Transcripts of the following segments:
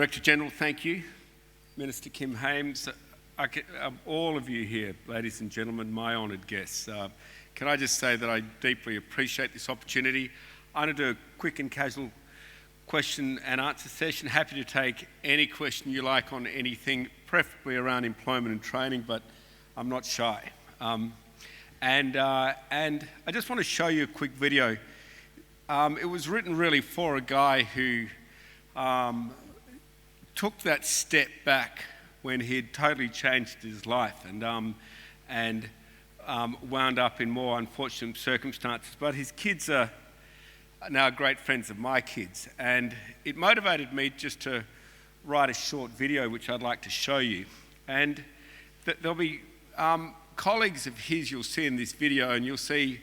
Director-General, thank you. Minister Kim Hames, all of you here, ladies and gentlemen, my honoured guests, can I just say that I deeply appreciate this opportunity. I'm going to do a quick and casual question and answer session. Happy to take any question you like on anything, preferably around employment and training, but I'm not shy. And I just want to show you a quick video. It was written really for a guy who took that step back when he had totally changed his life and wound up in more unfortunate circumstances. But his kids are now great friends of my kids, and it motivated me just to write a short video which I'd like to show you. And there'll be colleagues of his you'll see in this video, and you'll see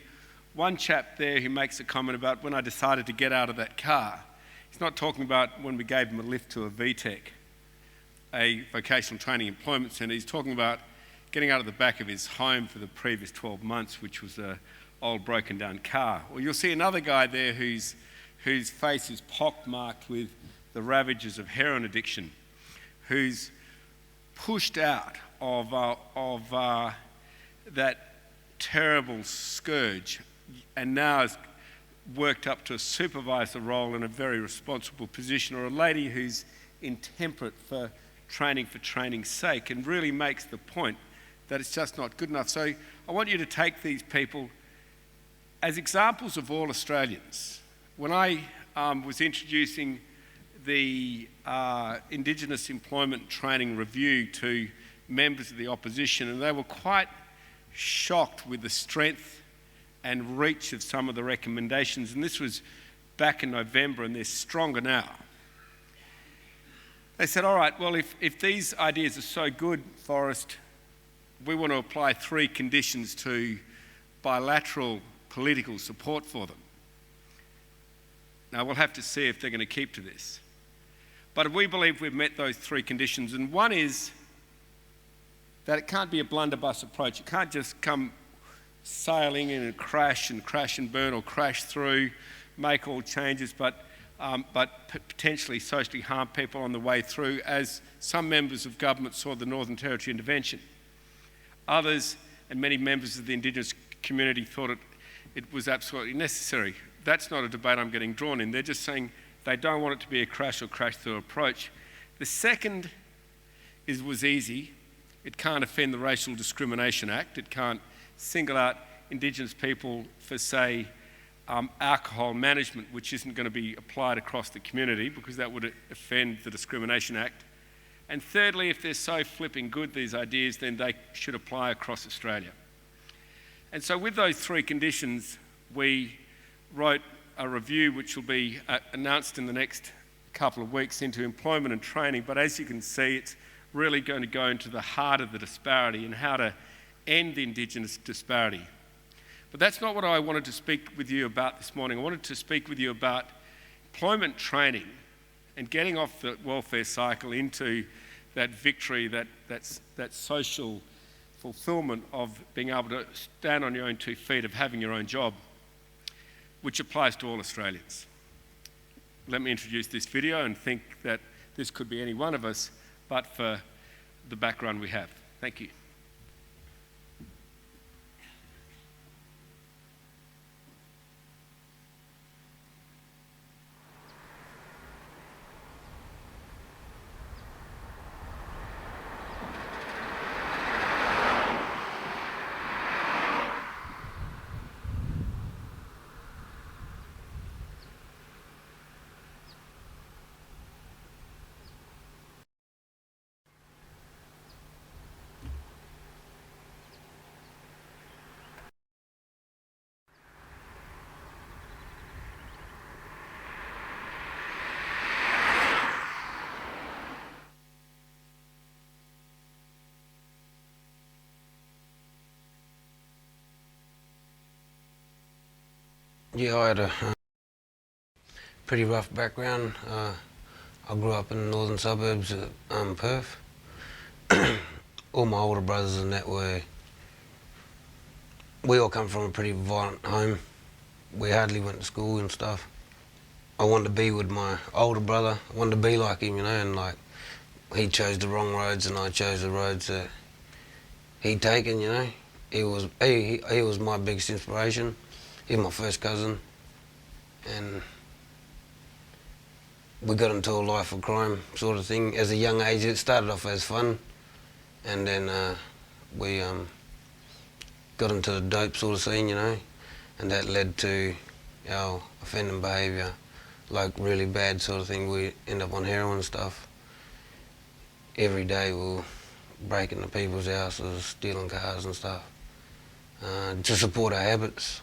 one chap there who makes a comment about when I decided to get out of that car. He's not talking about when we gave him a lift to a VTEC, a vocational training employment centre. He's talking about getting out of the back of his home for the previous 12 months, which was an old broken down car. Or you'll see another guy there whose face is pockmarked with the ravages of heroin addiction, who's pushed out of that terrible scourge and now has worked up to a supervisor role in a very responsible position, or a lady who's intemperate for training's sake and really makes the point that it's just not good enough. So I want you to take these people as examples of all Australians. When I was introducing the Indigenous Employment Training Review to members of the opposition, and they were quite shocked with the strength and reach of some of the recommendations, and this was back in November, and they're stronger now. They said, all right, well, if these ideas are so good, Forrest, we want to apply 3 conditions to bilateral political support for them. Now, we'll have to see if they're going to keep to this. But we believe we've met those 3 conditions, and one is that it can't be a blunderbuss approach. It can't just come sailing in and crash and burn, or crash through, make all changes, but potentially socially harm people on the way through, as some members of government saw the Northern Territory intervention. Others, and many members of the Indigenous community, thought it was absolutely necessary. That's not a debate I'm getting drawn in. They're just saying they don't want it to be a crash or crash through approach. The second was easy. It can't offend the Racial Discrimination Act. It can't single out Indigenous people for, say, alcohol management, which isn't going to be applied across the community because that would offend the Discrimination Act. And thirdly, if they're so flipping good, these ideas, then they should apply across Australia. And so with those 3 conditions, we wrote a review which will be announced in the next couple of weeks into employment and training. But as you can see, it's really going to go into the heart of the disparity and how to end the Indigenous disparity. But that's not what I wanted to speak with you about this morning. I wanted to speak with you about employment training and getting off the welfare cycle into that victory, that social fulfilment of being able to stand on your own 2 feet, of having your own job, which applies to all Australians. Let me introduce this video and think that this could be any one of us, but for the background we have. Thank you. Yeah, I had a pretty rough background. I grew up in the northern suburbs of Perth. All my older brothers and that we all come from a pretty violent home. We hardly went to school and stuff. I wanted to be with my older brother. I wanted to be like him, you know, and like he chose the wrong roads and I chose the roads that he'd taken, you know. He was my biggest inspiration. He was my first cousin, and we got into a life of crime sort of thing. As a young age, it started off as fun, and then we got into the dope sort of scene, you know, and that led to our offending behaviour, like really bad sort of thing. We end up on heroin and stuff. Every day we were breaking into people's houses, stealing cars and stuff, to support our habits.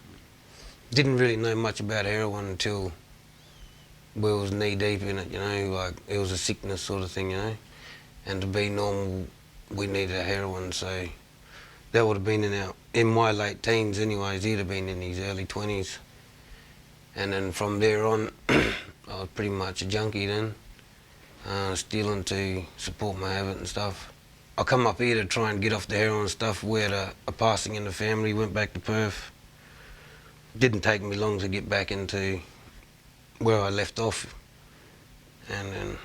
Didn't really know much about heroin until we was knee deep in it, you know, like it was a sickness sort of thing, you know, and to be normal we needed a heroin, so that would have been in my late teens anyways. He'd have been in his early 20s, and then from there on I was pretty much a junkie then, stealing to support my habit and stuff. I come up here to try and get off the heroin stuff. We had a passing in the family, went back to Perth. Didn't take me long to get back into where I left off, and then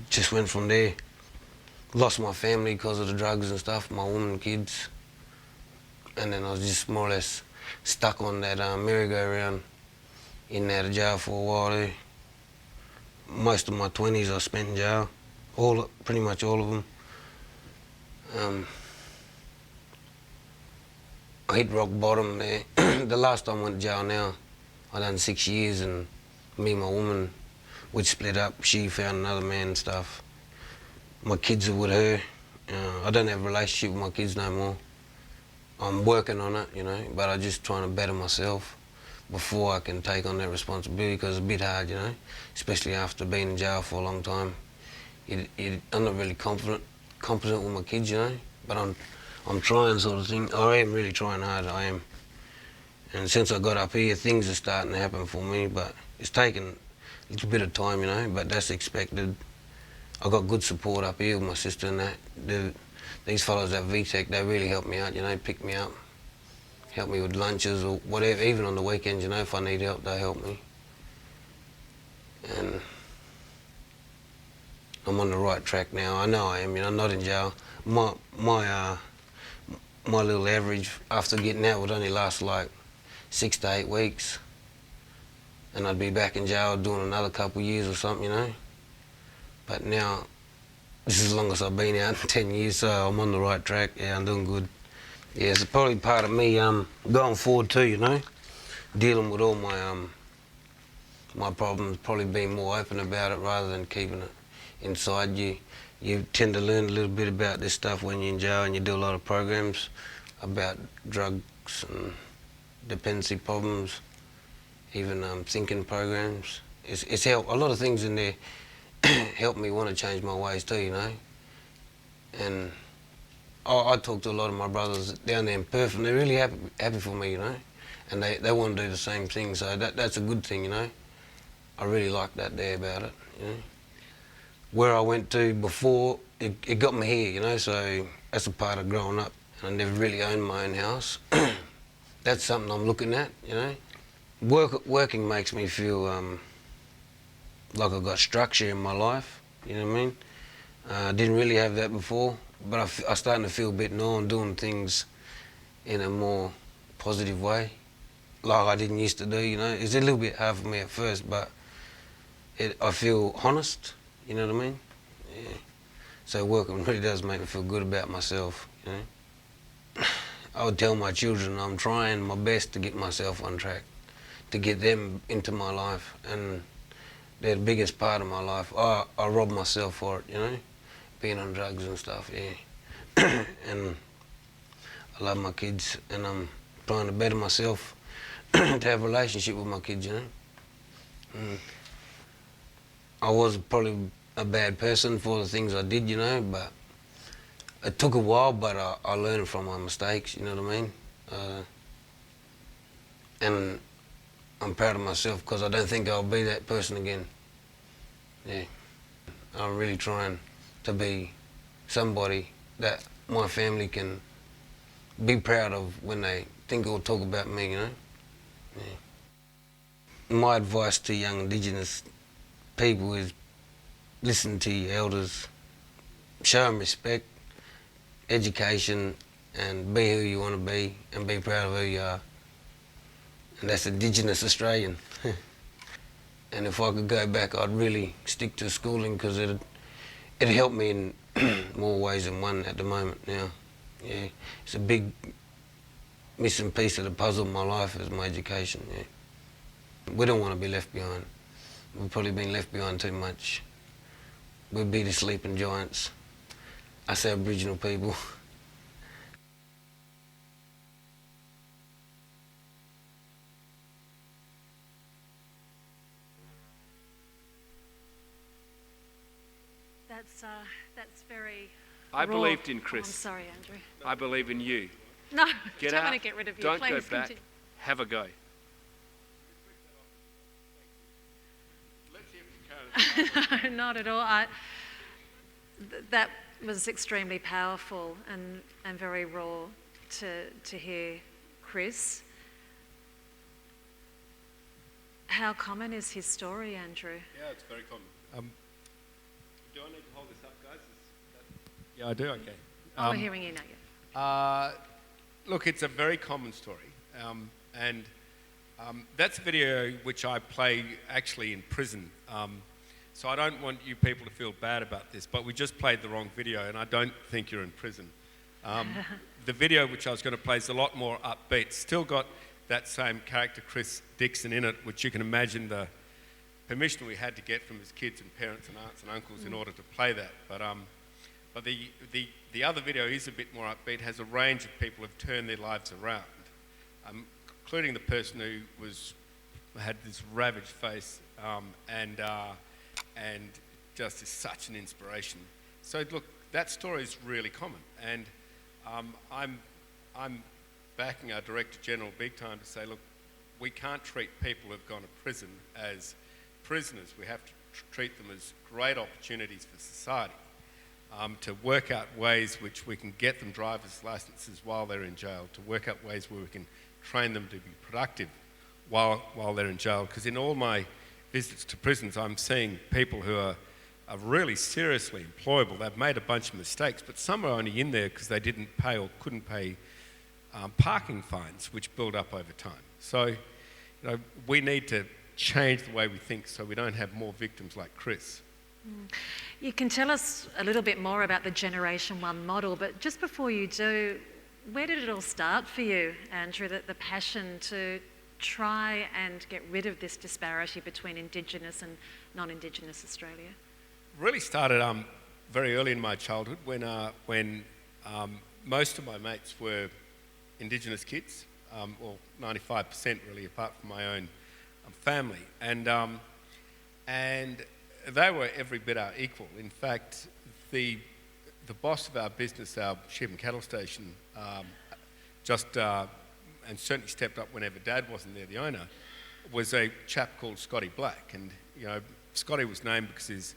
just went from there. Lost my family because of the drugs and stuff, my woman and kids, and then I was just more or less stuck on that merry-go-round, in and out of jail for a while too. Most of my 20s I spent in jail, pretty much all of them. I hit rock bottom there. The last time I went to jail now, I done 6 years, and me and my woman, we'd split up. She found another man and stuff. My kids are with her. I don't have a relationship with my kids no more. I'm working on it, you know, but I'm just trying to better myself before I can take on that responsibility, because it's a bit hard, you know, especially after being in jail for a long time. I'm not really competent with my kids, you know, but I'm trying sort of thing. I am really trying hard, I am. And since I got up here, things are starting to happen for me, but it's taken a little bit of time, you know, but that's expected. I got good support up here with my sister and that. These fellows at VTech, they really help me out, you know, pick me up, help me with lunches or whatever, even on the weekends, you know, if I need help, they help me. And I'm on the right track now. I know I am, you know, I'm not in jail. My little average after getting out would only last like 6 to 8 weeks, and I'd be back in jail doing another couple of years or something, you know. But now, this is as long as I've been out, 10 years, so I'm on the right track. Yeah, I'm doing good. Yeah, it's probably part of me going forward too, you know, dealing with all my problems, probably being more open about it rather than keeping it inside you. You tend to learn a little bit about this stuff when you're in jail, and you do a lot of programs about drugs and dependency problems, even thinking programs. It's helped. A lot of things in there helped me want to change my ways too, you know. And I talk to a lot of my brothers down there in Perth, and they're really happy for me, you know. And they want to do the same thing, so that's a good thing, you know. I really like that there about it, you know. Where I went to before, it got me here, you know, so that's a part of growing up. And I never really owned my own house. That's something I'm looking at, you know. Working makes me feel like I've got structure in my life, you know what I mean? I didn't really have that before, but I'm starting to feel a bit now I'm doing things in a more positive way, like I didn't used to do, you know. It's a little bit hard for me at first, but I feel honest, you know what I mean? Yeah. So working really does make me feel good about myself, you know. I would tell my children I'm trying my best to get myself on track, to get them into my life, and they're the biggest part of my life. I rob myself for it, you know, being on drugs and stuff, yeah. And I love my kids, and I'm trying to better myself to have a relationship with my kids, you know. I was probably a bad person for the things I did, you know, but it took a while, but I learned from my mistakes, you know what I mean? And I'm proud of myself because I don't think I'll be that person again. Yeah. I'm really trying to be somebody that my family can be proud of when they think or talk about me, you know? Yeah. my advice to young Indigenous people is listen to your elders, show them respect, education, and be who you want to be and be proud of who you are. And that's Indigenous Australian. And if I could go back, I'd really stick to schooling because it'd help me in more ways than one at the moment now. Yeah, it's a big missing piece of the puzzle of my life is my education. Yeah. We don't want to be left behind. We've probably been left behind too much. We'd be the sleeping giants, us Aboriginal people. That's very I raw. believed in Oh, I'm Chris. sorry, Andrew. I believe in you. No, Get don't out. want to get rid of you. Don't Please go back. continue. Have a go. No, not at all. That was extremely powerful and very raw to hear, Chris. How common is his story, Andrew? Yeah, it's very common. Do I need to hold this up, guys? Yeah, I do. Okay. We're hearing you now. Yeah. Look, it's a very common story, and that's a video which I play actually in prison. So I don't want you people to feel bad about this, but we just played the wrong video, and I don't think you're in prison. The video which I was going to play is a lot more upbeat. Still got that same character, Chris Dixon, in it, which you can imagine the permission we had to get from his kids and parents and aunts and uncles in order to play that. But the other video is a bit more upbeat, has a range of people who have turned their lives around, including the person who had this ravaged face and just is such an inspiration. So look, that story is really common, and I'm backing our Director General big time to say, look, we can't treat people who've gone to prison as prisoners. We have to treat them as great opportunities for society, to work out ways which we can get them driver's licenses while they're in jail, to work out ways where we can train them to be productive while they're in jail. Because in all my visits to prisons, I'm seeing people who are really seriously employable. They've made a bunch of mistakes, but some are only in there because they didn't pay or couldn't pay parking fines, which build up over time. So, we need to change the way we think so we don't have more victims like Chris. You can tell us a little bit more about the Generation 1 model, but just before you do, where did it all start for you, Andrew, the passion to try and get rid of this disparity between Indigenous and non-Indigenous Australia? Really started very early in my childhood when most of my mates were Indigenous kids, or 95% really, apart from my own family, and they were every bit our equal. In fact, the boss of our business, our sheep and cattle station, and certainly stepped up whenever Dad wasn't there, the owner, was a chap called Scotty Black. And Scotty was named because his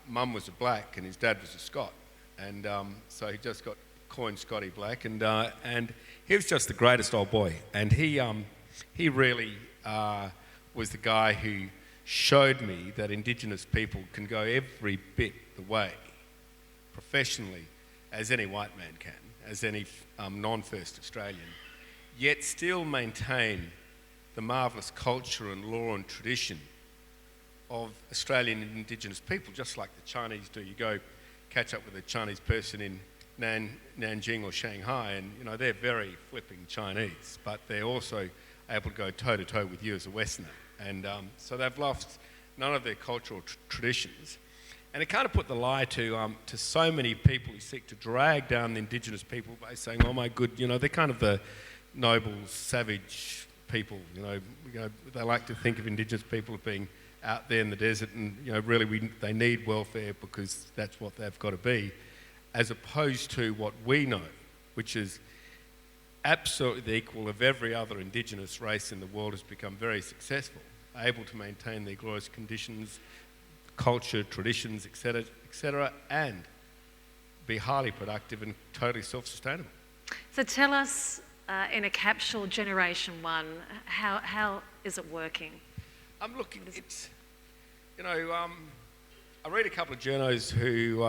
mum was a black and his dad was a Scot, and so he just got coined Scotty Black, and he was just the greatest old boy. And he really was the guy who showed me that Indigenous people can go every bit the way, professionally, as any white man can, as any non-First Australian, yet still maintain the marvellous culture and law and tradition of Australian Indigenous people, just like the Chinese do. You go catch up with a Chinese person in Nanjing or Shanghai, and they're very flipping Chinese, but they're also able to go toe-to-toe with you as a Westerner. And so they've lost none of their cultural traditions. And it kind of put the lie to so many people who seek to drag down the Indigenous people by saying, oh my good, they're kind of the noble, savage people. They like to think of Indigenous people as being out there in the desert, and really they need welfare because that's what they've got to be, as opposed to what we know, which is absolutely the equal of every other Indigenous race in the world, has become very successful, able to maintain their glorious conditions, culture, traditions, etc., and be highly productive and totally self-sustainable. So tell us, in a capsule, Generation 1, how isn't working? I'm looking, it's, I read a couple of journos who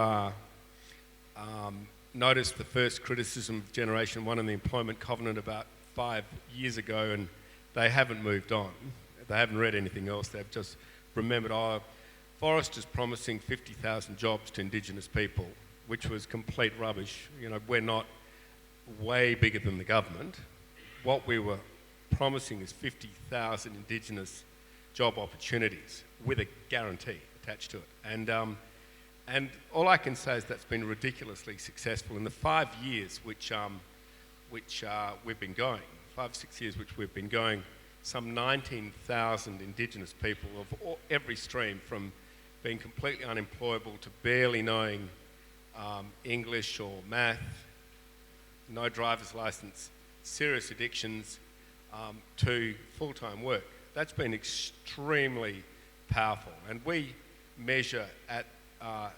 noticed the first criticism of Generation 1 in the Employment Covenant about 5 years ago, and they haven't moved on. They haven't read anything else. They've just remembered, Forrest is promising 50,000 jobs to Indigenous people, which was complete rubbish. We're not way bigger than the government. What we were promising is 50,000 Indigenous job opportunities with a guarantee attached to it. And all I can say is that's been ridiculously successful in the 5 years which we've been going, 5-6 years which we've been going. Some 19,000 Indigenous people of every stream, from being completely unemployable to barely knowing English or math, no driver's license, serious addictions, to full-time work. That's been extremely powerful, and we measure at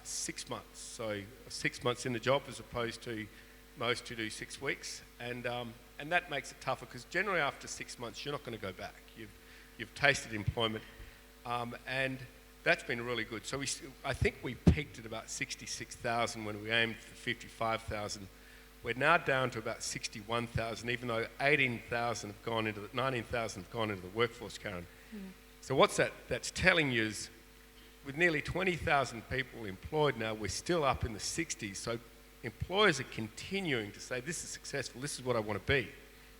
6 months, so 6 months in the job as opposed to most who do 6 weeks, and that makes it tougher because generally after 6 months you're not going to go back. You've tasted employment, and that's been really good. So I think we peaked at about 66,000 when we aimed for 55,000. We're now down to about 61,000, even though 19,000 have gone into the workforce, Karen. So what's that's telling you is, with nearly 20,000 people employed now, we're still up in the 60s. So employers are continuing to say, this is successful, this is what I want to be.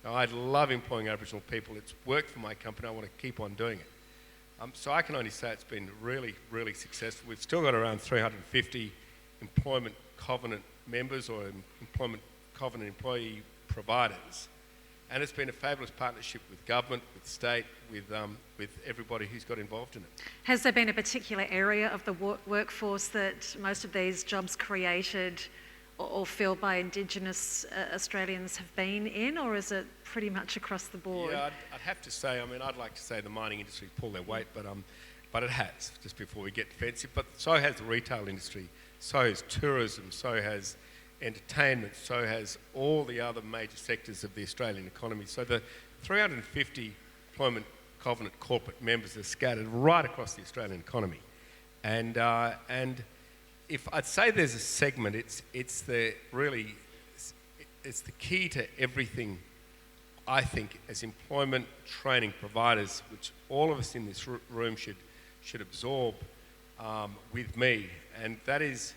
Now, I love employing Aboriginal people. It's worked for my company. I want to keep on doing it. So I can only say it's been really, really successful. We've still got around 350 Employment Covenant members or Employment Covenant employee providers. And it's been a fabulous partnership with government, with state, with everybody who's got involved in it. Has there been a particular area of the workforce that most of these jobs created or filled by Indigenous Australians have been in, or is it pretty much across the board? Yeah, I'd have to say, I'd like to say the mining industry pulled their weight, but it has, just before we get defensive. But so has the retail industry, so has tourism, so has entertainment, so has all the other major sectors of the Australian economy. So the 350 Employment Covenant corporate members are scattered right across the Australian economy. And if I'd say there's a segment, it's the key to everything, I think, as employment training providers, which all of us in this room should absorb with me, and that is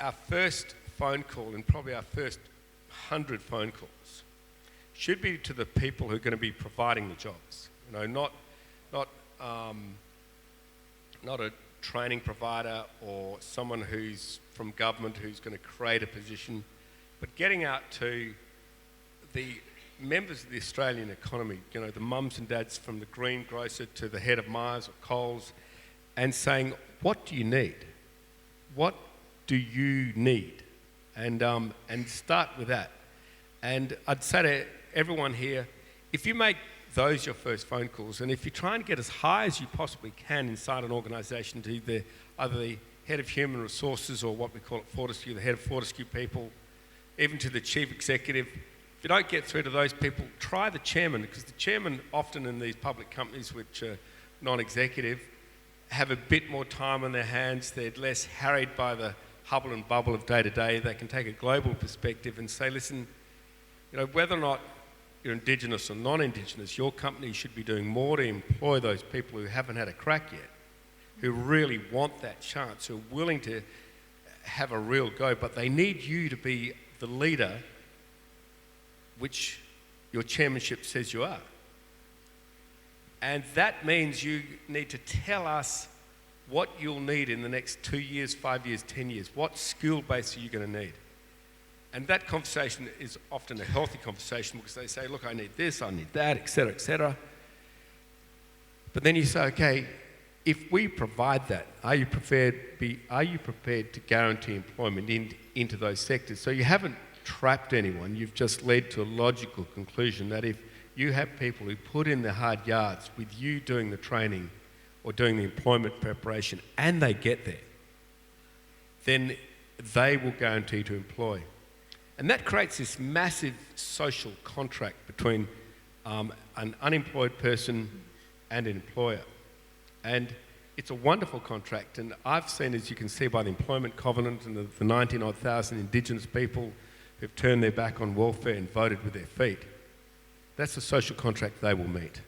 our first phone call, and probably our first 100 phone calls, should be to the people who are going to be providing the jobs. Not a training provider or someone who's from government who's going to create a position, but getting out to the members of the Australian economy, the mums and dads from the greengrocer to the head of Myers or Coles, and saying, what do you need? What do you need? And start with that. And I'd say to everyone here, if you make those your first phone calls, and if you try and get as high as you possibly can inside an organisation to either the head of human resources or what we call at Fortescue, the head of Fortescue people, even to the chief executive, if you don't get through to those people, try the chairman, because the chairman often in these public companies which are non-executive have a bit more time on their hands. They're less harried by the hubble and bubble of day to day. They can take a global perspective and say, listen, whether or not you're Indigenous or non-Indigenous, your company should be doing more to employ those people who haven't had a crack yet, who really want that chance, who are willing to have a real go, but they need you to be the leader which your chairmanship says you are. And that means you need to tell us what you'll need in the next 2 years, 5 years, 10 years. What skill base are you going to need? And that conversation is often a healthy conversation because they say, look, I need this, I need that, etc., etc. But then you say, okay, if we provide that, are you prepared to guarantee employment into those sectors? So you haven't trapped anyone, you've just led to a logical conclusion that if you have people who put in the hard yards with you doing the training or doing the employment preparation and they get there, then they will guarantee to employ. And that creates this massive social contract between an unemployed person and an employer. And it's a wonderful contract, and I've seen, as you can see by the employment covenant and the 19-odd thousand Indigenous people who've turned their back on welfare and voted with their feet, that's a social contract they will meet.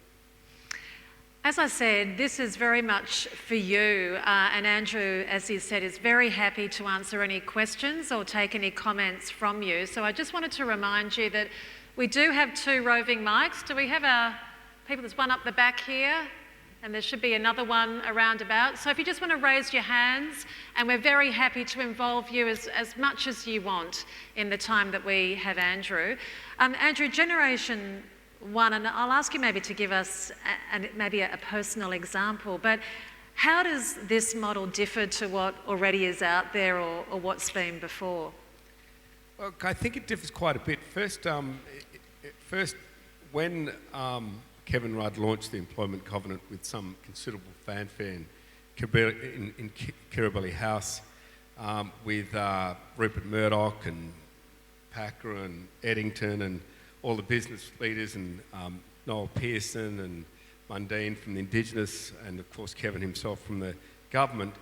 As I said, this is very much for you, and Andrew, as he said, is very happy to answer any questions or take any comments from you. So I just wanted to remind you that we do have 2 roving mics. Do we have our people? There's one up the back here, and there should be another one around about. So if you just want to raise your hands, and we're very happy to involve you as much as you want in the time that we have Andrew. Andrew, Generation 1, and I'll ask you maybe to give us maybe a personal example, but how does this model differ to what already is out there or what's been before? Well, I think it differs quite a bit. First, when Kevin Rudd launched the Employment Covenant with some considerable fanfare in Kirribilli House with Rupert Murdoch and Packer and Eddington and all the business leaders and Noel Pearson and Mundine from the Indigenous and of course Kevin himself from the government,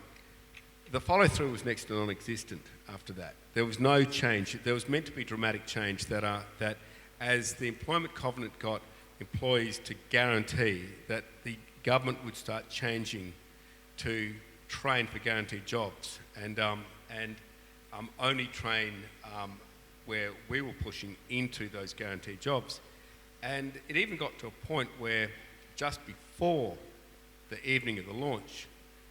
the follow-through was next to non-existent after that. There was no change. There was meant to be dramatic change that as the Employment Covenant got employees to guarantee that the government would start changing to train for guaranteed jobs and only train where we were pushing into those guaranteed jobs. And it even got to a point where just before the evening of the launch,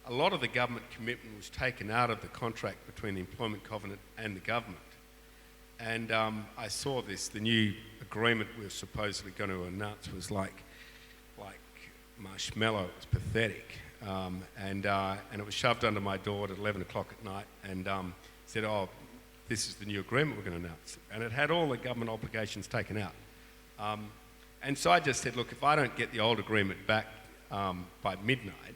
a lot of the government commitment was taken out of the contract between the Employment Covenant and the government. And I saw this, the new agreement we were supposedly going to announce was like marshmallow. It was pathetic. And it was shoved under my door at 11 o'clock at night and said, oh, this is the new agreement we're going to announce. And it had all the government obligations taken out. And so I just said, look, if I don't get the old agreement back by midnight,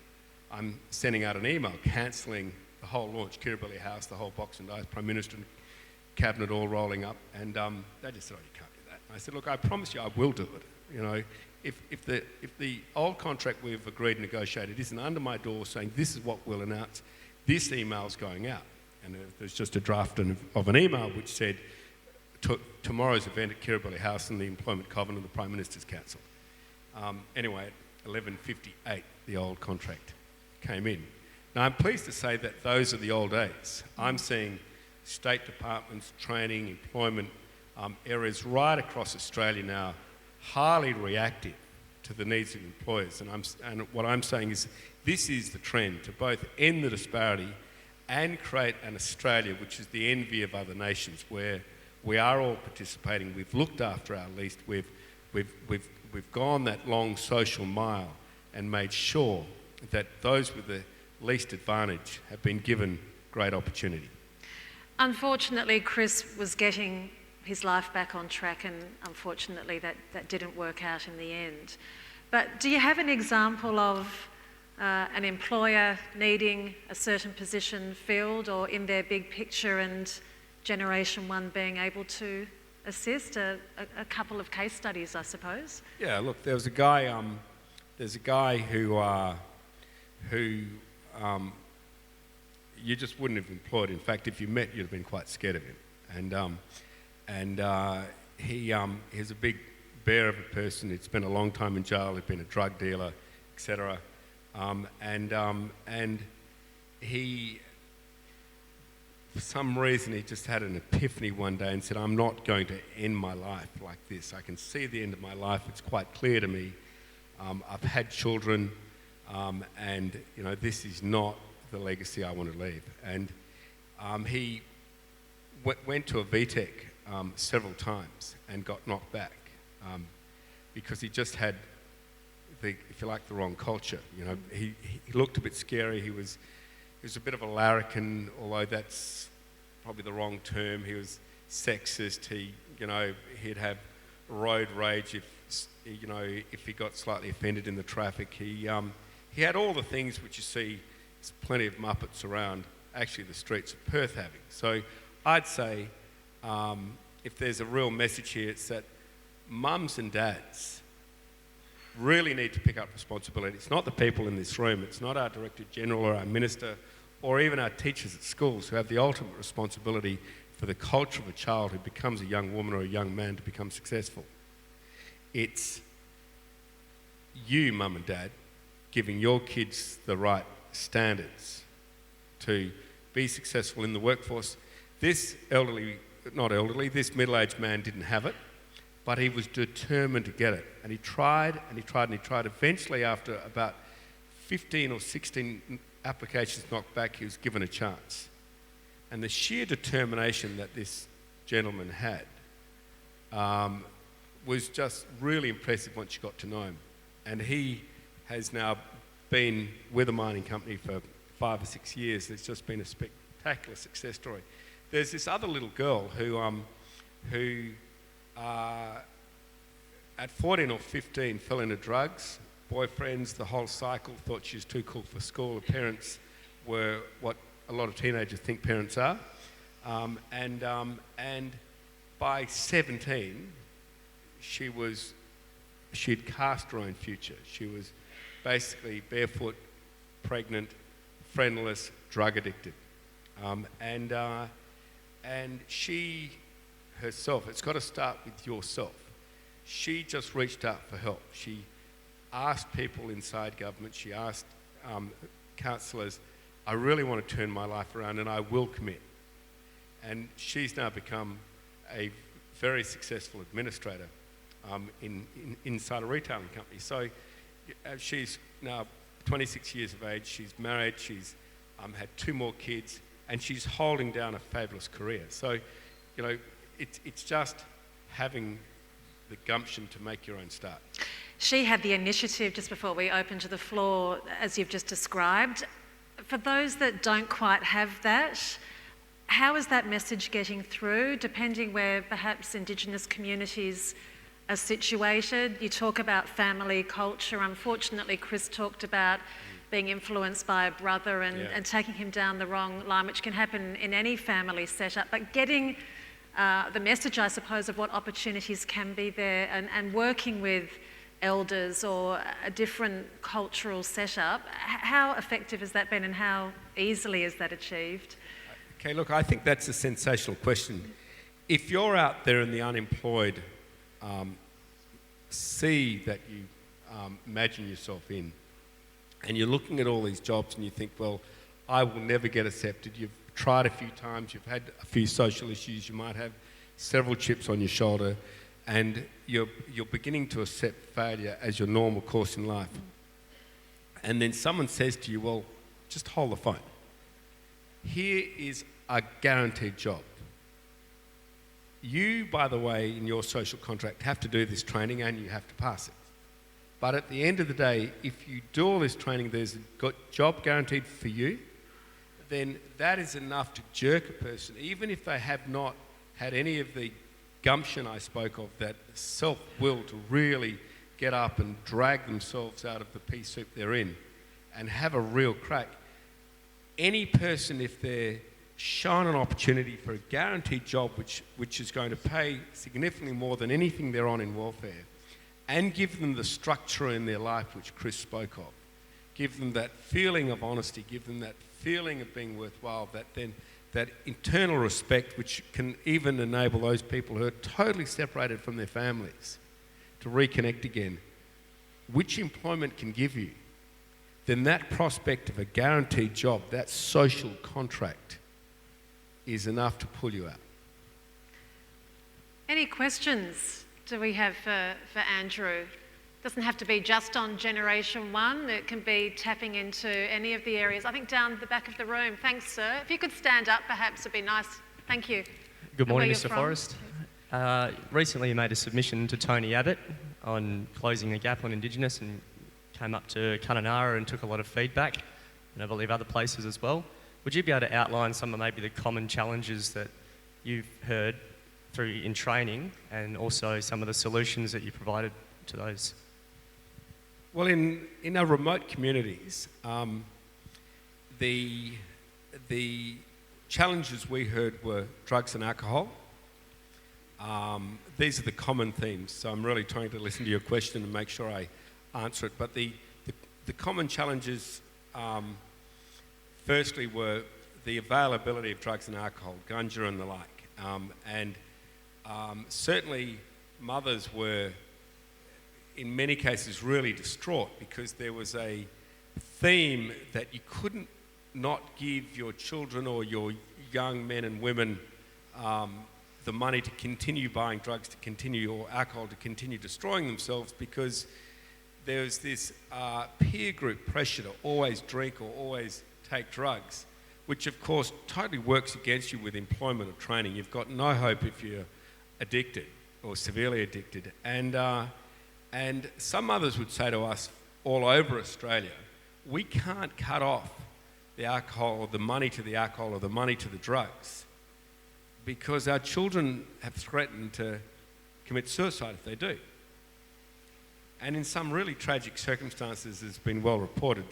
I'm sending out an email cancelling the whole launch, Kirribilli House, the whole box and dice, Prime Minister and Cabinet all rolling up. And they just said, oh, you can't do that. And I said, look, I promise you I will do it. You know, if the old contract we've agreed and negotiated isn't under my door saying this is what we'll announce, this email's going out. And there's just a draft of an email which said tomorrow's event at Kirribilli House and the Employment Covenant of the Prime Minister's Council. Anyway, at 11:58, the old contract came in. Now, I'm pleased to say that those are the old days. I'm seeing state departments, training, employment areas right across Australia now highly reactive to the needs of employers. And what I'm saying is this is the trend to both end the disparity and create an Australia which is the envy of other nations, where we are all participating. We've looked after our least. We've gone that long social mile and made sure that those with the least advantage have been given great opportunity. Unfortunately, Chris was getting his life back on track, and unfortunately that didn't work out in the end. But do you have an example of an employer needing a certain position filled or in their big picture and Generation 1 being able to assist? A couple of case studies, I suppose. Yeah, look, there was a guy who you just wouldn't have employed. In fact, if you met, you'd have been quite scared of him. He was a big bear of a person. He'd spent a long time in jail. He'd been a drug dealer, etc. And he, for some reason, he just had an epiphany one day and said, I'm not going to end my life like this. I can see the end of my life. It's quite clear to me. I've had children, and you know, this is not the legacy I want to leave. And he went to a VTEC several times and got knocked back because he just had, if you like, the wrong culture. You know, he looked a bit scary. He was a bit of a larrikin, although that's probably the wrong term. He was sexist. He'd have road rage if he got slightly offended in the traffic. He had all the things which you see there's plenty of Muppets around actually the streets of Perth having. So I'd say if there's a real message here, it's that mums and dads really need to pick up responsibility. It's not the people in this room, it's not our Director General or our Minister or even our teachers at schools who have the ultimate responsibility for the culture of a child who becomes a young woman or a young man to become successful. It's you, mum and dad, giving your kids the right standards to be successful in the workforce. This this middle-aged man didn't have it, but he was determined to get it. And he tried and he tried and he tried. Eventually, after about 15 or 16 applications knocked back, he was given a chance. And the sheer determination that this gentleman had was just really impressive once you got to know him. And he has now been with a mining company for 5 or 6 years. It's just been a spectacular success story. There's this other little girl who at 14 or 15 fell into drugs, boyfriends, the whole cycle, thought she was too cool for school. Her parents were what a lot of teenagers think parents are. And by 17, she'd cast her own future. She was basically barefoot, pregnant, friendless, drug addicted. And she herself, it's got to start with yourself. She just reached out for help. She asked people inside government, she asked councillors, I really want to turn my life around and I will commit. And she's now become a very successful administrator inside a retailing company. So she's now 26 years of age, she's married, she's had 2 more kids, and she's holding down a fabulous career. So, it's just having the gumption to make your own start. She had the initiative just before we open to the floor, as you've just described. For those that don't quite have that, how is that message getting through, depending where perhaps Indigenous communities are situated? You talk about family culture. Unfortunately, Chris talked about being influenced by a brother and taking him down the wrong line, which can happen in any family setup. But getting the message, I suppose, of what opportunities can be there and working with elders or a different cultural setup, how effective has that been and how easily is that achieved? Okay, look, I think that's a sensational question. If you're out there and the unemployed see that you imagine yourself in, and you're looking at all these jobs and you think, well, I will never get accepted. You've tried a few times, you've had a few social issues, you might have several chips on your shoulder, and you're beginning to accept failure as your normal course in life. And then someone says to you, well, just hold the phone. Here is a guaranteed job. You, by the way, in your social contract, have to do this training and you have to pass it. But at the end of the day, if you do all this training, there's a job guaranteed for you, then that is enough to jerk a person, even if they have not had any of the gumption I spoke of, that self-will to really get up and drag themselves out of the pea soup they're in and have a real crack. Any person, if they're shown an opportunity for a guaranteed job which is going to pay significantly more than anything they're on in welfare, and give them the structure in their life which Chris spoke of, give them that feeling of honesty, give them that feeling of being worthwhile, that internal respect which can even enable those people who are totally separated from their families to reconnect again, which employment can give you, then that prospect of a guaranteed job, that social contract, is enough to pull you out. Any questions do we have for Andrew? Doesn't have to be just on Generation 1. It can be tapping into any of the areas. I think down the back of the room. Thanks, sir. If you could stand up, perhaps it'd be nice. Thank you. Good morning, Mr. Forrest. Recently you made a submission to Tony Abbott on closing the gap on Indigenous and came up to Kununurra and took a lot of feedback, and I believe other places as well. Would you be able to outline some of maybe the common challenges that you've heard through in training and also some of the solutions that you provided to those? Well, in our remote communities, the challenges we heard were drugs and alcohol. These are the common themes, so I'm really trying to listen to your question and make sure I answer it, but the common challenges, firstly, were the availability of drugs and alcohol, ganja and the like. Certainly mothers were, in many cases, really distraught because there was a theme that you couldn't not give your children or your young men and women the money to continue buying drugs, to continue, or alcohol, to continue destroying themselves, because there was this peer group pressure to always drink or always take drugs, which of course totally works against you with employment or training. You've got no hope if you're addicted or severely addicted. And some others would say to us all over Australia, we can't cut off the alcohol or the money to the alcohol or the money to the drugs because our children have threatened to commit suicide if they do. And in some really tragic circumstances, as has been well reported,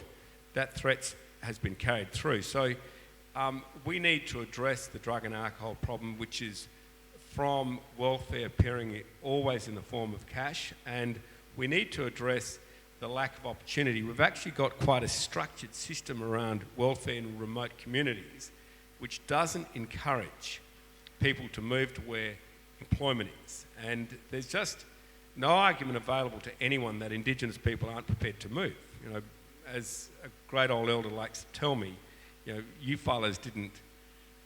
that threat has been carried through. So we need to address the drug and alcohol problem, which is from welfare appearing always in the form of cash, and we need to address the lack of opportunity. We've actually got quite a structured system around welfare in remote communities which doesn't encourage people to move to where employment is. And there's just no argument available to anyone that Indigenous people aren't prepared to move. You know, as a great old elder likes to tell me, you know, you fellas didn't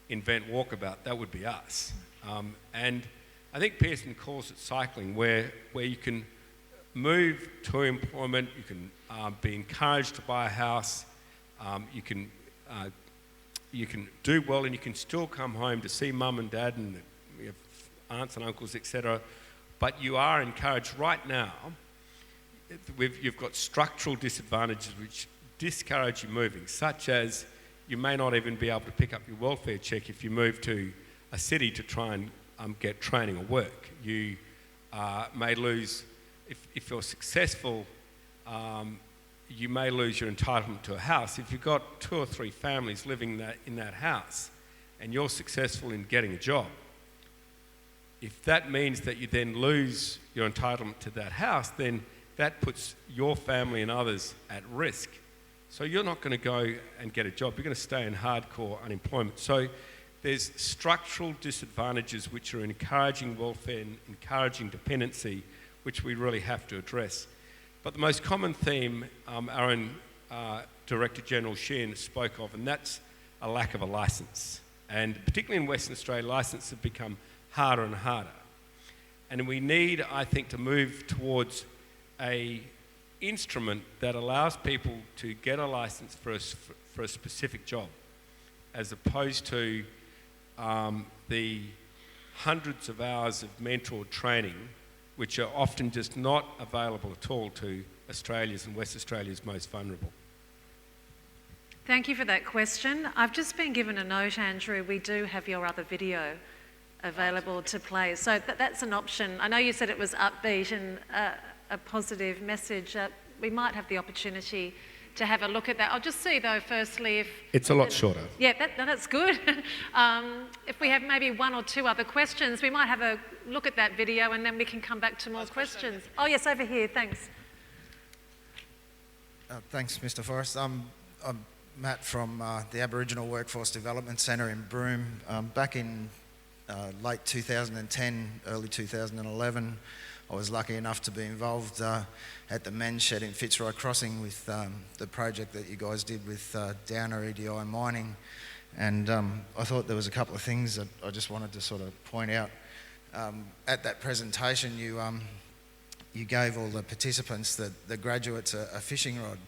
invent walkabout, that would be us. And I think Pearson calls it cycling, where you can move to employment, you can be encouraged to buy a house, you can do well, and you can still come home to see mum and dad and your aunts and uncles, etc. But you are encouraged right now. You've got structural disadvantages which discourage you moving, such as you may not even be able to pick up your welfare check if you move to a city to try and get training or work. You may lose, if you're successful, you may lose your entitlement to a house. If you've got 2 or 3 families living in that house and you're successful in getting a job, if that means that you then lose your entitlement to that house, then that puts your family and others at risk. So you're not going to go and get a job. You're going to stay in hardcore unemployment. So there's structural disadvantages which are encouraging welfare and encouraging dependency, which we really have to address. But the most common theme our own Director General Sheehan spoke of, and that's a lack of a licence. And particularly in Western Australia, licences have become harder and harder. And we need, I think, to move towards an instrument that allows people to get a licence for a specific job, as opposed to the hundreds of hours of mentor training, which are often just not available at all to Australia's and West Australia's most vulnerable. Thank you for that question. I've just been given a note, Andrew. We do have your other video available to play. So that's an option. I know you said it was upbeat and a positive message. We might have the opportunity to have a look at that. I'll just see though, firstly, if... It's a lot shorter. Yeah, that's good. If we have maybe 1 or 2 other questions, we might have a look at that video and then we can come back to more questions. Oh yes, over here, thanks. Thanks, Mr. Forrest. I'm Matt from the Aboriginal Workforce Development Centre in Broome. Back in late 2010, early 2011, I was lucky enough to be involved at the men's shed in Fitzroy Crossing with the project that you guys did with Downer EDI Mining. And I thought there was a couple of things that I just wanted to sort of point out. At that presentation, you gave all the participants, the graduates, a fishing rod.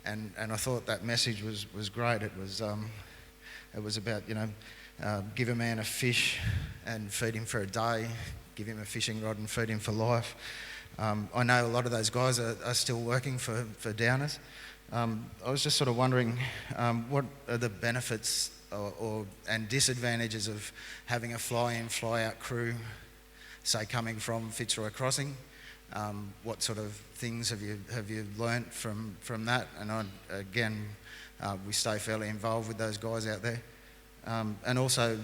And I thought that message was great. It was about, you know, give a man a fish and feed him for a day, give him a fishing rod and feed him for life. I know a lot of those guys are still working for Downers. I was just sort of wondering what are the benefits and disadvantages of having a fly-in, fly-out crew, say coming from Fitzroy Crossing? What sort of things have you learnt from that? And again, we stay fairly involved with those guys out there. And also,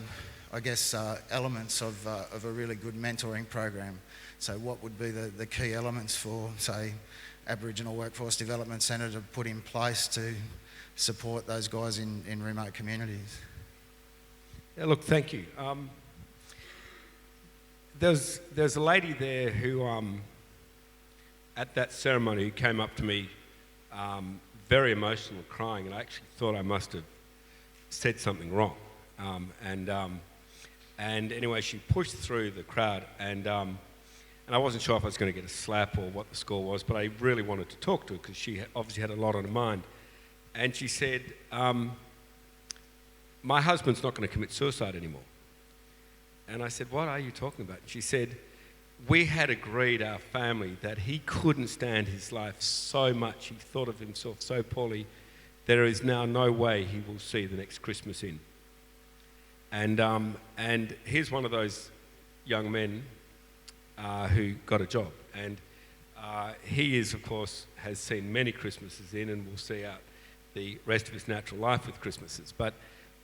I guess, elements of a really good mentoring program. So what would be the key elements for, say, Aboriginal Workforce Development Centre to put in place to support those guys in remote communities. Yeah, look, thank you. There's a lady there who, at that ceremony, who came up to me very emotional, crying, and I actually thought I must have said something wrong. And anyway, she pushed through the crowd, and I wasn't sure if I was going to get a slap or what the score was, but I really wanted to talk to her because she obviously had a lot on her mind. And she said, my husband's not going to commit suicide anymore. And I said, what are you talking about? She said, we had agreed, our family, that he couldn't stand his life so much, he thought of himself so poorly, there is now no way he will see the next Christmas in. And here's one of those young men who got a job. And he is, of course, has seen many Christmases in and will see out the rest of his natural life with Christmases. But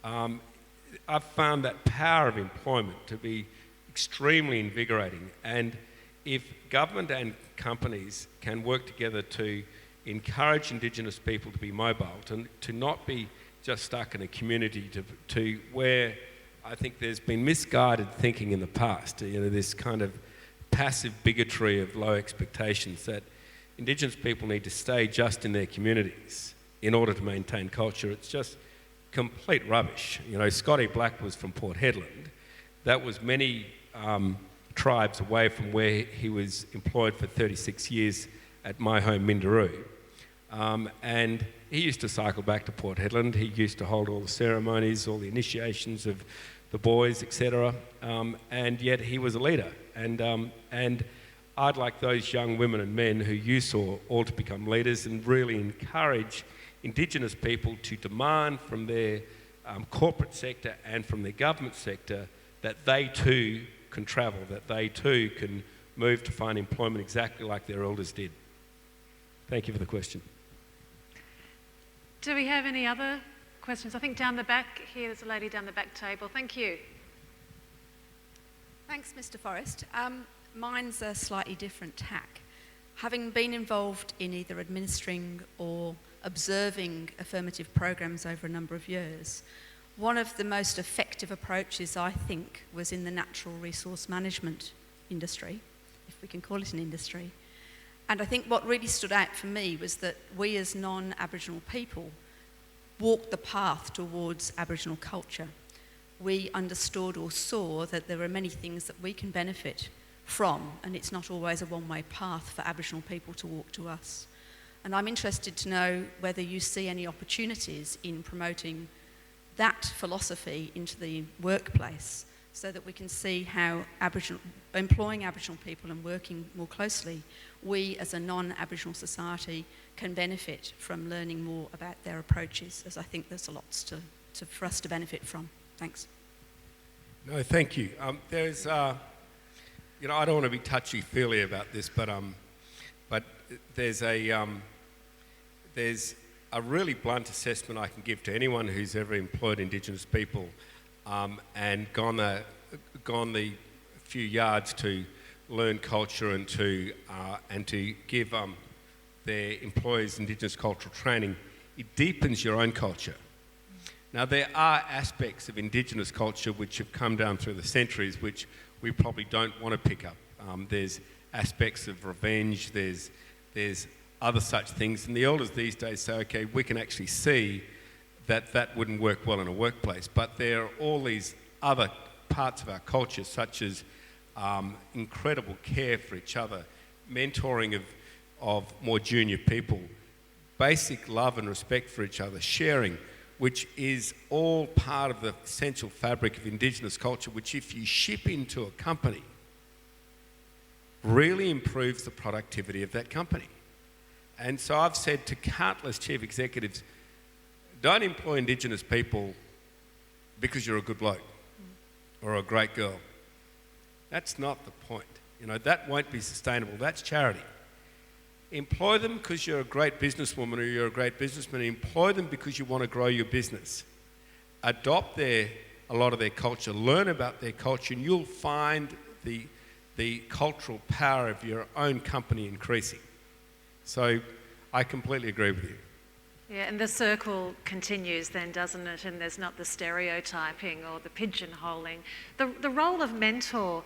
I've found that power of employment to be extremely invigorating. And if government and companies can work together to encourage Indigenous people to be mobile, to not be just stuck in a community, to where I think there's been misguided thinking in the past, this kind of passive bigotry of low expectations that Indigenous people need to stay just in their communities in order to maintain culture. It's just complete rubbish. Scotty Black was from Port Hedland. That was many tribes away from where he was employed for 36 years at my home, Minderoo. And he used to cycle back to Port Hedland. He used to hold all the ceremonies, all the initiations of the boys, etc. And yet he was a leader. And I'd like those young women and men who you saw all to become leaders and really encourage Indigenous people to demand from their corporate sector and from their government sector that they too can travel, that they too can move to find employment exactly like their elders did. Thank you for the question. Do we have any other questions? I think down the back here, there's a lady down the back table. Thank you. Thanks, Mr. Forrest. Mine's a slightly different tack. Having been involved in either administering or observing affirmative programs over a number of years, one of the most effective approaches, I think, was in the natural resource management industry, if we can call it an industry. And I think what really stood out for me was that we as non-Aboriginal people walked the path towards Aboriginal culture. We understood or saw that there were many things that we can benefit from, and it's not always a one-way path for Aboriginal people to walk to us. And I'm interested to know whether you see any opportunities in promoting that philosophy into the workplace so that we can see how employing Aboriginal people and working more closely, we as a non-Aboriginal society can benefit from learning more about their approaches, as I think there's lots for us to benefit from. Thanks. No, thank you. There's, I don't want to be touchy-feely about this, but there's a really blunt assessment I can give to anyone who's ever employed Indigenous people and gone the few yards to learn culture and to give their employees Indigenous cultural training. It deepens your own culture. Now, there are aspects of Indigenous culture which have come down through the centuries which we probably don't want to pick up. There's aspects of revenge, there's other such things, and the elders these days say, okay, we can actually see that wouldn't work well in a workplace, but there are all these other parts of our culture, such as incredible care for each other, mentoring of more junior people, basic love and respect for each other, sharing, which is all part of the essential fabric of Indigenous culture, which if you ship into a company, really improves the productivity of that company. And so I've said to countless chief executives, don't employ Indigenous people because you're a good bloke or a great girl. That's not the point. That won't be sustainable. That's charity. Employ them because you're a great businesswoman or you're a great businessman. Employ them because you want to grow your business. Adopt a lot of their culture, learn about their culture, and you'll find the cultural power of your own company increasing. So I completely agree with you. Yeah, and the circle continues then, doesn't it? And there's not the stereotyping or the pigeonholing. The role of mentor,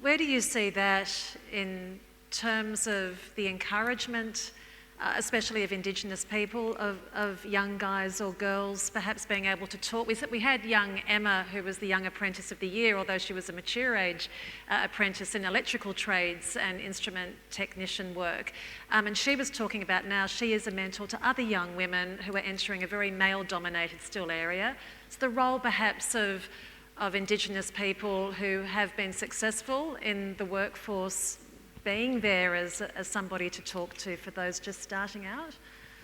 where do you see that in terms of the encouragement, especially of Indigenous people, of young guys or girls perhaps being able to talk? We had young Emma, who was the Young Apprentice of the Year, although she was a mature age apprentice in electrical trades and instrument technician work. And she was talking about now she is a mentor to other young women who are entering a very male-dominated still area. It's the role perhaps of Indigenous people who have been successful in the workforce being there as somebody to talk to for those just starting out.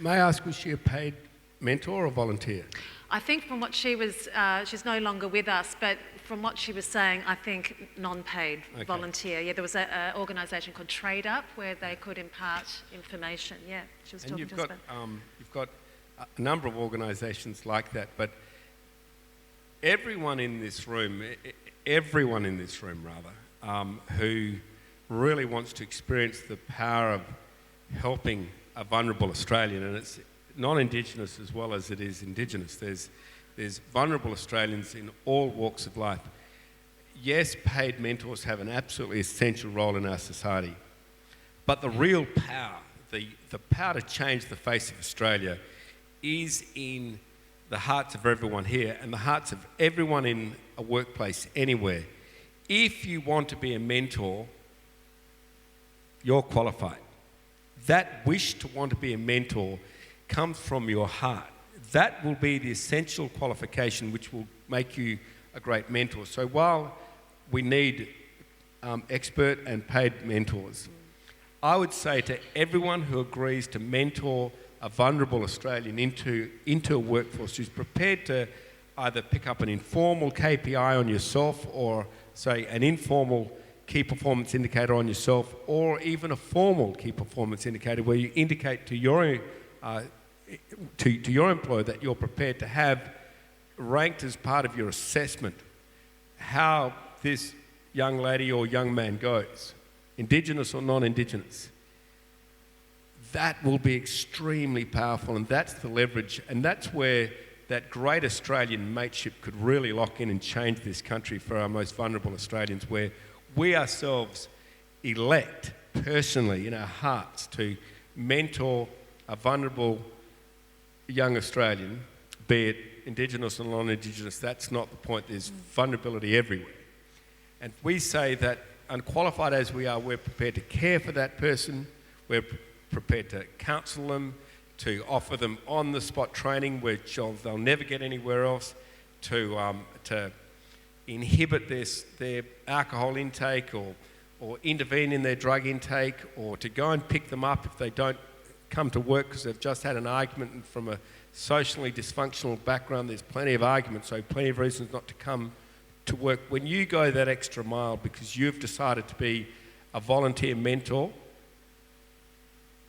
May I ask, was she a paid mentor or volunteer? I think from what she was, she's no longer with us, but from what she was saying, I think non-paid volunteer. Yeah, there was an organisation called Trade Up where they could impart information. Yeah, she was talking to us about. You've got a number of organisations like that, but everyone in this room who really wants to experience the power of helping a vulnerable Australian, and it's non-Indigenous as well as it is Indigenous. There's vulnerable Australians in all walks of life. Yes, paid mentors have an absolutely essential role in our society, but the real power, the power to change the face of Australia is in the hearts of everyone here and the hearts of everyone in a workplace anywhere. If you want to be a mentor, you're qualified. That wish to want to be a mentor comes from your heart. That will be the essential qualification which will make you a great mentor. So while we need expert and paid mentors, I would say to everyone who agrees to mentor a vulnerable Australian into a workforce, who's prepared to either pick up an informal KPI on yourself or, say, an informal key performance indicator on yourself, or even a formal key performance indicator where you indicate to your employer that you're prepared to have ranked as part of your assessment how this young lady or young man goes, Indigenous or non-Indigenous. That will be extremely powerful, and that's the leverage, and that's where that great Australian mateship could really lock in and change this country for our most vulnerable Australians, where we ourselves elect personally in our hearts to mentor a vulnerable young Australian, be it Indigenous or non-Indigenous. That's not the point. There's vulnerability everywhere. And we say that, unqualified as we are, we're prepared to care for that person, we're prepared to counsel them, to offer them on-the-spot training which they'll never get anywhere else, to inhibit their alcohol intake or intervene in their drug intake, or to go and pick them up if they don't come to work because they've just had an argument, and from a socially dysfunctional background there's plenty of arguments, so plenty of reasons not to come to work. When you go that extra mile because you've decided to be a volunteer mentor,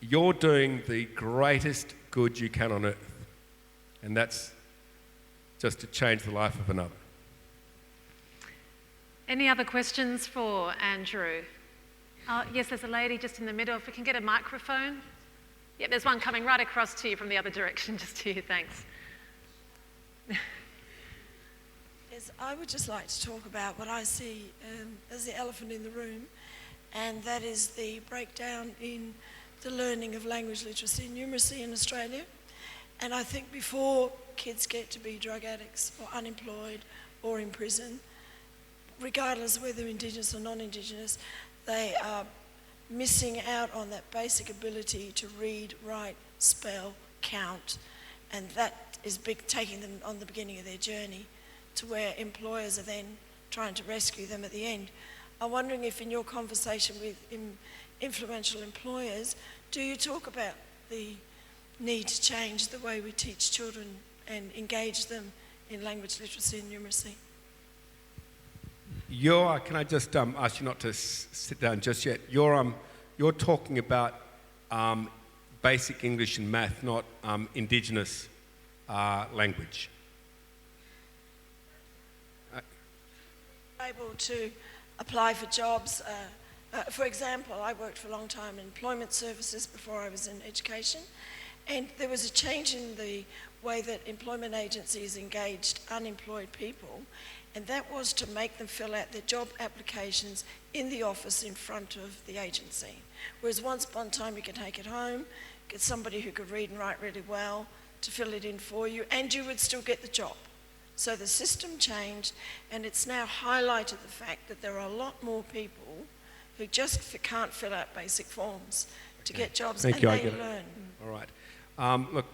you're doing the greatest good you can on earth, and that's just to change the life of another. Any other questions for Andrew? Yes, there's a lady just in the middle. If we can get a microphone. Yeah, there's one coming right across to you from the other direction, just to you. Thanks. Yes, I would just like to talk about what I see as the elephant in the room, and that is the breakdown in the learning of language literacy and numeracy in Australia. And I think before kids get to be drug addicts or unemployed or in prison, regardless of whether Indigenous or non-Indigenous, they are missing out on that basic ability to read, write, spell, count, and that is taking them on the beginning of their journey to where employers are then trying to rescue them at the end. I'm wondering if in your conversation with influential employers, do you talk about the need to change the way we teach children and engage them in language literacy and numeracy? Can I just ask you not to sit down just yet? You're talking about basic English and math, not Indigenous language. Able to apply for jobs For example, I worked for a long time in employment services before I was in education, and there was a change in the way that employment agencies engaged unemployed people, and that was to make them fill out their job applications in the office in front of the agency. Whereas once upon a time you could take it home, get somebody who could read and write really well to fill it in for you, and you would still get the job. So the system changed, and it's now highlighted the fact that there are a lot more people who just can't fill out basic forms to get jobs, Thank and you, I they get it. learn. All right. Look,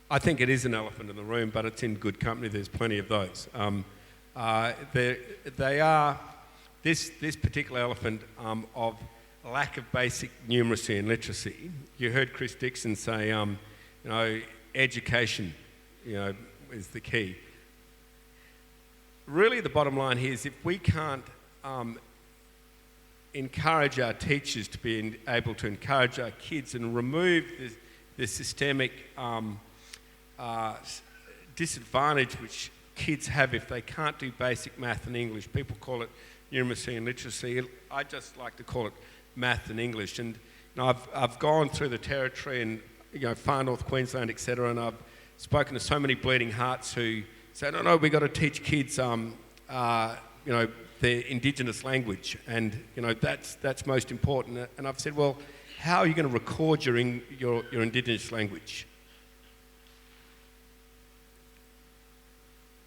I think it is an elephant in the room, but it's in good company. There's plenty of those. They are this particular elephant of lack of basic numeracy and literacy. You heard Chris Dixon say, education, is the key. Really, the bottom line here is if we can't encourage our teachers to be able to encourage our kids and remove the systemic disadvantage which kids have if they can't do basic math and English. People call it numeracy and literacy. I just like to call it math and English. And I've gone through the territory and far north Queensland, etc., and I've spoken to so many bleeding hearts who say, no, we've got to teach kids their Indigenous language, and that's most important. And I've said, well, how are you going to record your Indigenous language?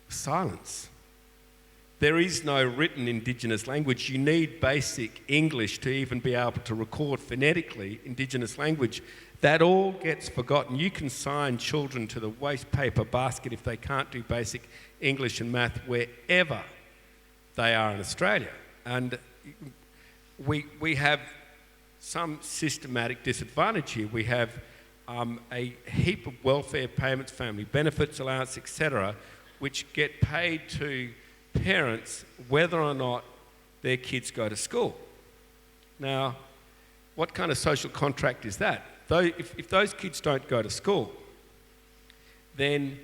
Silence. There is no written Indigenous language. You need basic English to even be able to record phonetically Indigenous language. That all gets forgotten. You can sign children to the waste paper basket if they can't do basic English and math wherever they are in Australia. And we have some systematic disadvantage here. We have a heap of welfare payments, family benefits, allowance, etc., which get paid to parents whether or not their kids go to school. Now, what kind of social contract is that? If those kids don't go to school, then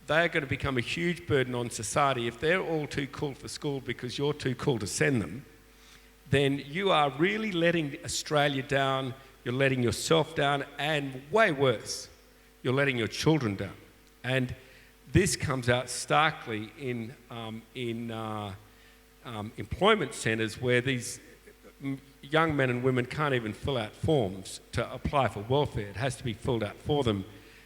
they're going to become a huge burden on society. If they're all too cool for school because you're too cool to send them, then you are really letting Australia down, you're letting yourself down, and way worse, you're letting your children down. And this comes out starkly in employment centres where these young men and women can't even fill out forms to apply for welfare. It has to be filled out for them.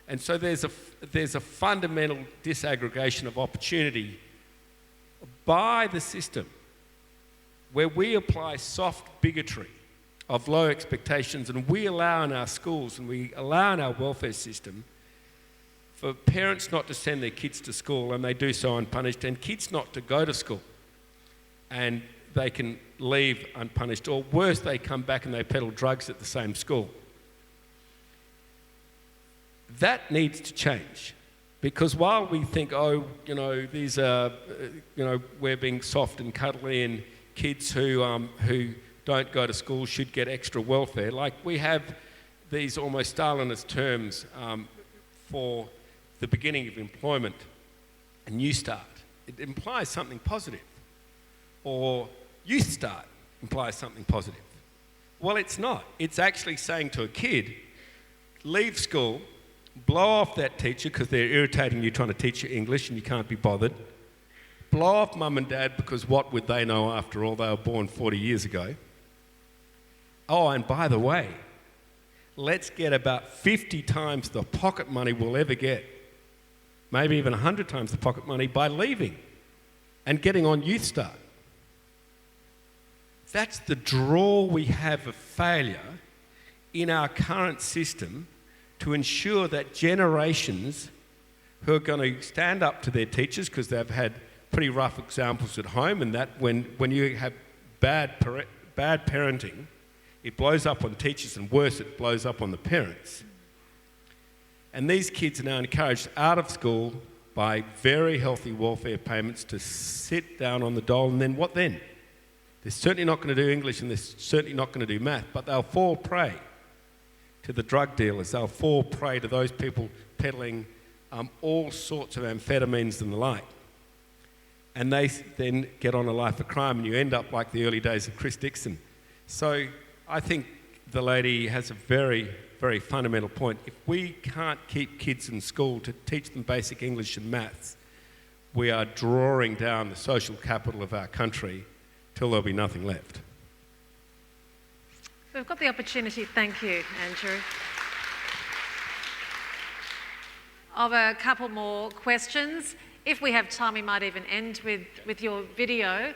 And so there's a fundamental disaggregation of opportunity by the system where we apply soft bigotry of low expectations, and we allow in our schools and we allow in our welfare system for parents not to send their kids to school, and they do so unpunished, and kids not to go to school and they can leave unpunished, or worse, they come back and they peddle drugs at the same school. That needs to change, because while we think, these are, we're being soft and cuddly, and kids who don't go to school should get extra welfare, like we have these almost Stalinist terms for the beginning of employment, a new start. It implies something positive. Or youth start implies something positive. Well, it's not. It's actually saying to a kid, leave school, blow off that teacher because they're irritating you trying to teach you English and you can't be bothered. Blow off mum and dad because what would they know after all? They were born 40 years ago. Oh, and by the way, let's get about 50 times the pocket money we'll ever get, maybe even 100 times the pocket money by leaving and getting on Youth Start. That's the draw we have of failure in our current system to ensure that generations who are going to stand up to their teachers because they've had pretty rough examples at home, and that when you have bad parenting, it blows up on teachers, and worse, it blows up on the parents. And these kids are now encouraged out of school by very healthy welfare payments to sit down on the dole, and then what then? They're certainly not going to do English, and they're certainly not going to do math, but they'll fall prey to the drug dealers. They'll fall prey to those people peddling all sorts of amphetamines and the like. And they then get on a life of crime, and you end up like the early days of Chris Dixon, So I think the lady has a very, very fundamental point. If we can't keep kids in school to teach them basic English and maths, we are drawing down the social capital of our country till there'll be nothing left. We've got the opportunity, thank you, Andrew, of a couple more questions. If we have time, we might even end with your video.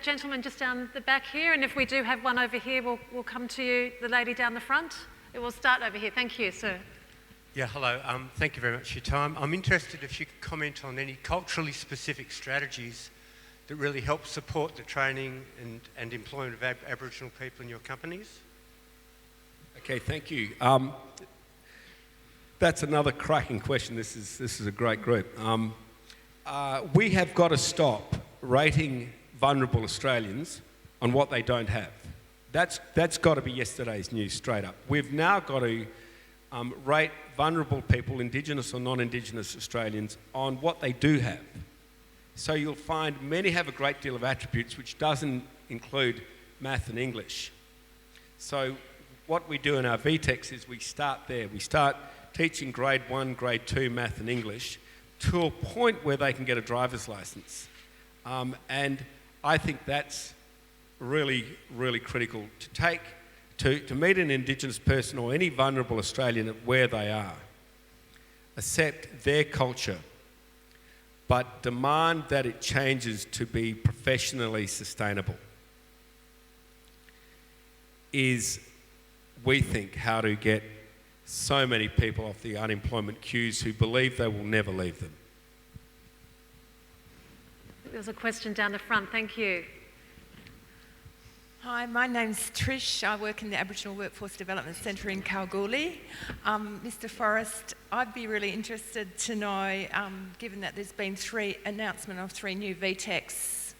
Gentleman just down the back here, and if we do have one over here, we'll come to you, the lady down the front. We'll start over here. Thank you, sir. Yeah, hello. Thank you very much for your time. I'm interested if you could comment on any culturally specific strategies that really help support the training and employment of Aboriginal people in your companies. Okay, thank you. That's another cracking question. This is a great group. We have got to stop rating vulnerable Australians on what they don't have. That's got to be yesterday's news straight up. We've now got to rate vulnerable people, Indigenous or non-Indigenous Australians, on what they do have. So you'll find many have a great deal of attributes which doesn't include math and English. So what we do in our VTECs is we start there. We start teaching grade 1, grade 2 math and English to a point where they can get a driver's licence. And I think that's really, really critical to meet an Indigenous person or any vulnerable Australian at where they are. Accept their culture, but demand that it changes to be professionally sustainable is, we think, how to get so many people off the unemployment queues who believe they will never leave them. There's a question down the front. Thank you. Hi, my name's Trish. I work in the Aboriginal Workforce Development Centre in Kalgoorlie. Mr Forrest, I'd be really interested to know, given that there's been announcement of 3 new VTECs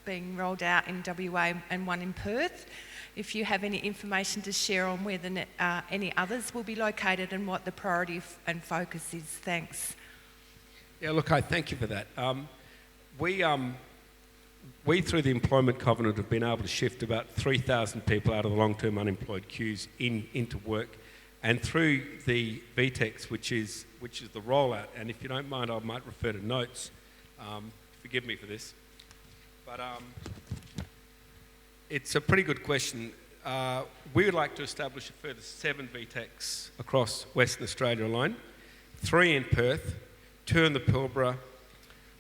being rolled out in WA and 1 in Perth, if you have any information to share on where any others will be located and what the priority and focus is. Thanks. Yeah, look, I thank you for that. We, through the Employment Covenant, have been able to shift about 3,000 people out of the long-term unemployed queues into work, and through the VTECs, which is the rollout. And if you don't mind, I might refer to notes. Forgive me for this, but it's a pretty good question. We would like to establish a further 7 VTECs across Western Australia alone, 3 in Perth, 2 in the Pilbara,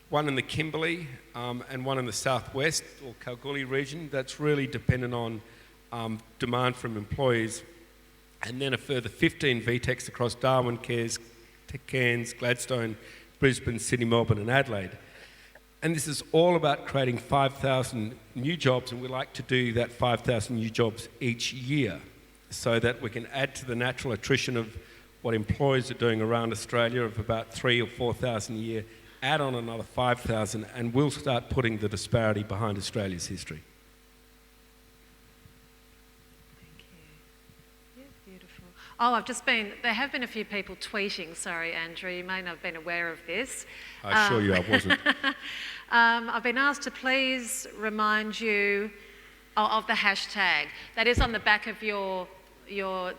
1 in the Kimberley, and 1 in the southwest or Kalgoorlie region. That's really dependent on demand from employees. And then a further 15 VTECs across Darwin, Cairns, Gladstone, Brisbane, Sydney, Melbourne and Adelaide. And this is all about creating 5,000 new jobs, and we like to do that 5,000 new jobs each year so that we can add to the natural attrition of what employers are doing around Australia of about 3,000 or 4,000 a year, add on another 5,000, and we'll start putting the disparity behind Australia's history. Thank you. Yeah, beautiful. Oh, there have been a few people tweeting, sorry Andrew, you may not have been aware of this. I assure you I wasn't. I've been asked to please remind you of the hashtag. That is on the back of your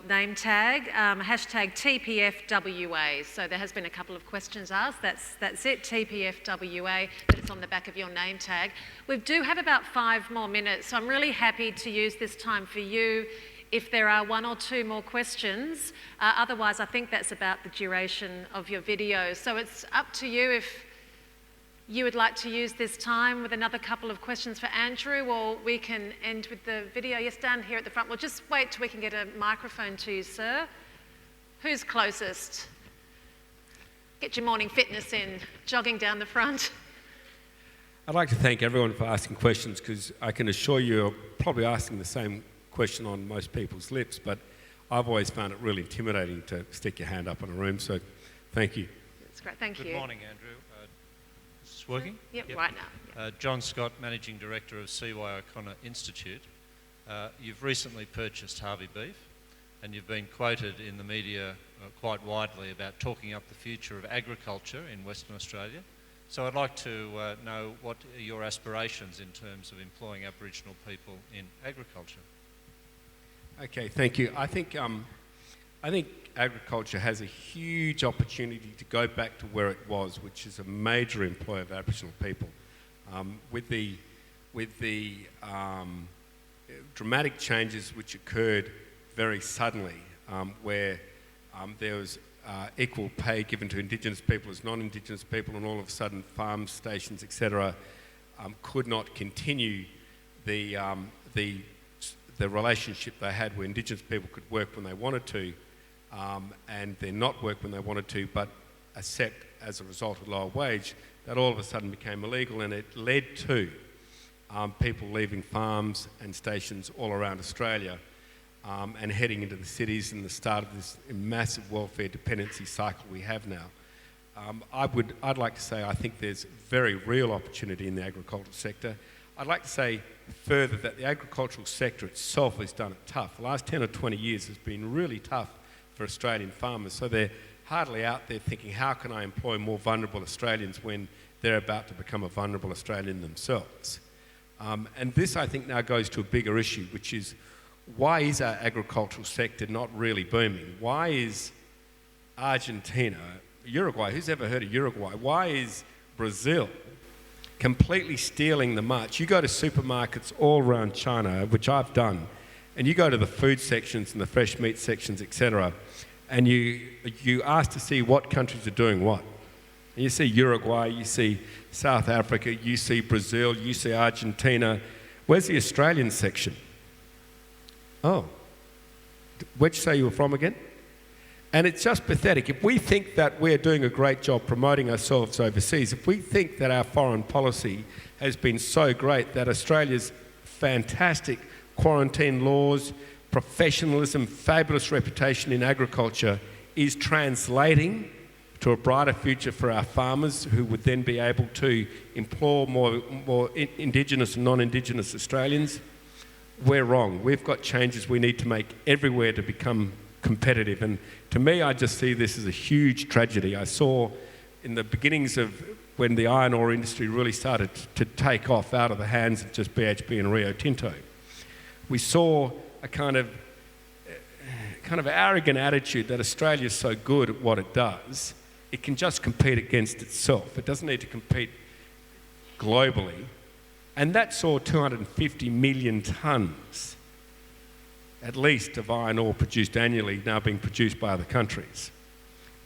name tag, hashtag TPFWA. So there has been a couple of questions asked. That's it, TPFWA, but it's on the back of your name tag. We do have about 5 more minutes, so I'm really happy to use this time for you if there are 1 or 2 more questions. Otherwise, I think that's about the duration of your video. So it's up to you if you would like to use this time with another couple of questions for Andrew, or we can end with the video. Yes, down here at the front. We'll just wait till we can get a microphone to you, sir. Who's closest? Get your morning fitness in, jogging down the front. I'd like to thank everyone for asking questions, because I can assure you you're probably asking the same question on most people's lips, but I've always found it really intimidating to stick your hand up in a room, so thank you. That's great, thank you. Good morning, Andrew. Is this working? Yep, right now. Yep. John Scott, Managing Director of C.Y. O'Connor Institute. You've recently purchased Harvey Beef, and you've been quoted in the media quite widely about talking up the future of agriculture in Western Australia. So I'd like to know what are your aspirations in terms of employing Aboriginal people in agriculture. Okay, thank you. I think agriculture has a huge opportunity to go back to where it was, which is a major employer of Aboriginal people. With the dramatic changes which occurred very suddenly, where there was equal pay given to Indigenous people as non-Indigenous people, and all of a sudden farm stations, etc., could not continue the relationship they had where Indigenous people could work when they wanted to, and then not work when they wanted to, but accept as a result of lower wage. That all of a sudden became illegal, and it led to people leaving farms and stations all around Australia and heading into the cities, and the start of this massive welfare dependency cycle we have now. I'd like to say I think there's very real opportunity in the agricultural sector. I'd like to say further that the agricultural sector itself has done it tough. The last 10 or 20 years has been really tough for Australian farmers, so they're hardly out there thinking, how can I employ more vulnerable Australians when they're about to become a vulnerable Australian themselves? And this, I think, now goes to a bigger issue, which is, why is our agricultural sector not really booming? Why is Argentina, Uruguay, who's ever heard of Uruguay? Why is Brazil completely stealing the march? You go to supermarkets all around China, which I've done, and you go to the food sections and the fresh meat sections, etc., and you ask to see what countries are doing what. And you see Uruguay, you see South Africa, you see Brazil, you see Argentina. Where's the Australian section? Oh, where'd you say you were from again? And it's just pathetic. If we think that we're doing a great job promoting ourselves overseas, if we think that our foreign policy has been so great, that Australia's fantastic quarantine laws, professionalism, fabulous reputation in agriculture is translating to a brighter future for our farmers, who would then be able to employ more Indigenous and non-Indigenous Australians, we're wrong. We've got changes we need to make everywhere to become competitive. And to me, I just see this as a huge tragedy. I saw in the beginnings of when the iron ore industry really started to take off out of the hands of just BHP and Rio Tinto, we saw a kind of arrogant attitude that Australia's so good at what it does, it can just compete against itself. It doesn't need to compete globally. And that saw 250 million tonnes, at least, of iron ore produced annually now being produced by other countries,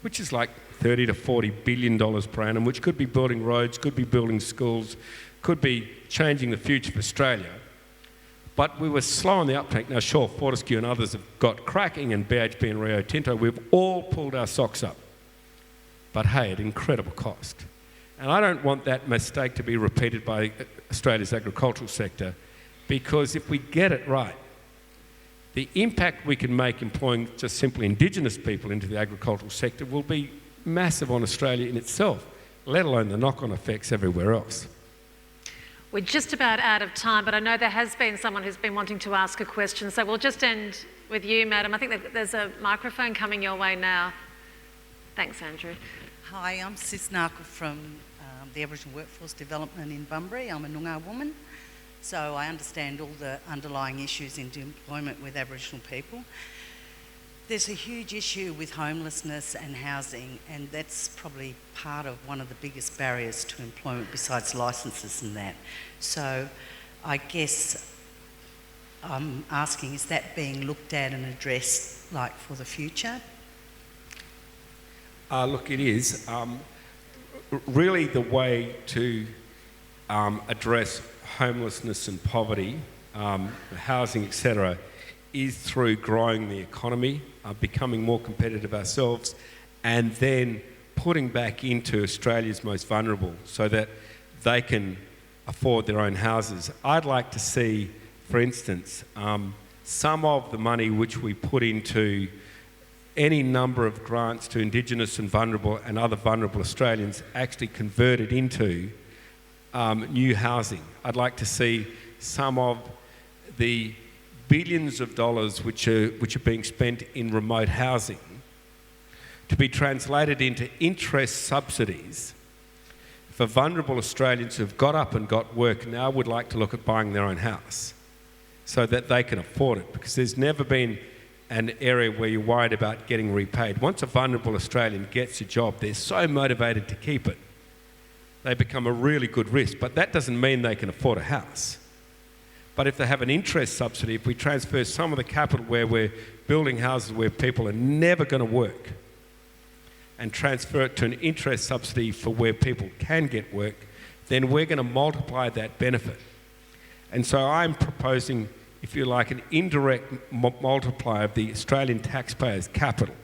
which is like $30 to $40 billion per annum, which could be building roads, could be building schools, could be changing the future for Australia. But we were slow on the uptake. Now, sure, Fortescue and others have got cracking, and BHP and Rio Tinto, we've all pulled our socks up. But hey, at incredible cost. And I don't want that mistake to be repeated by Australia's agricultural sector, because if we get it right, the impact we can make employing just simply Indigenous people into the agricultural sector will be massive on Australia in itself, let alone the knock-on effects everywhere else. We're just about out of time, but I know there has been someone who's been wanting to ask a question, so we'll just end with you, madam. I think there's a microphone coming your way now. Thanks, Andrew. Hi, I'm Sis Narkle from the Aboriginal Workforce Development in Bunbury. I'm a Noongar woman, so I understand all the underlying issues into employment with Aboriginal people. There's a huge issue with homelessness and housing, and that's probably part of one of the biggest barriers to employment besides licences and that. So I guess I'm asking, is that being looked at and addressed, like, for the future? Look, it is. Really the way to address homelessness and poverty, housing, etc., is through growing the economy, becoming more competitive ourselves, and then putting back into Australia's most vulnerable so that they can afford their own houses. I'd like to see, for instance, some of the money which we put into any number of grants to Indigenous and vulnerable and other vulnerable Australians actually converted into new housing. I'd like to see some of the billions of dollars which are being spent in remote housing to be translated into interest subsidies for vulnerable Australians who've got up and got work now would like to look at buying their own house so that they can afford it, because there's never been an area where you're worried about getting repaid. Once a vulnerable Australian gets a job, they're so motivated to keep it. They become a really good risk, but that doesn't mean they can afford a house. But if they have an interest subsidy, if we transfer some of the capital where we're building houses where people are never going to work and transfer it to an interest subsidy for where people can get work, then we're going to multiply that benefit. And so I'm proposing, if you like, an indirect multiplier of the Australian taxpayers' capital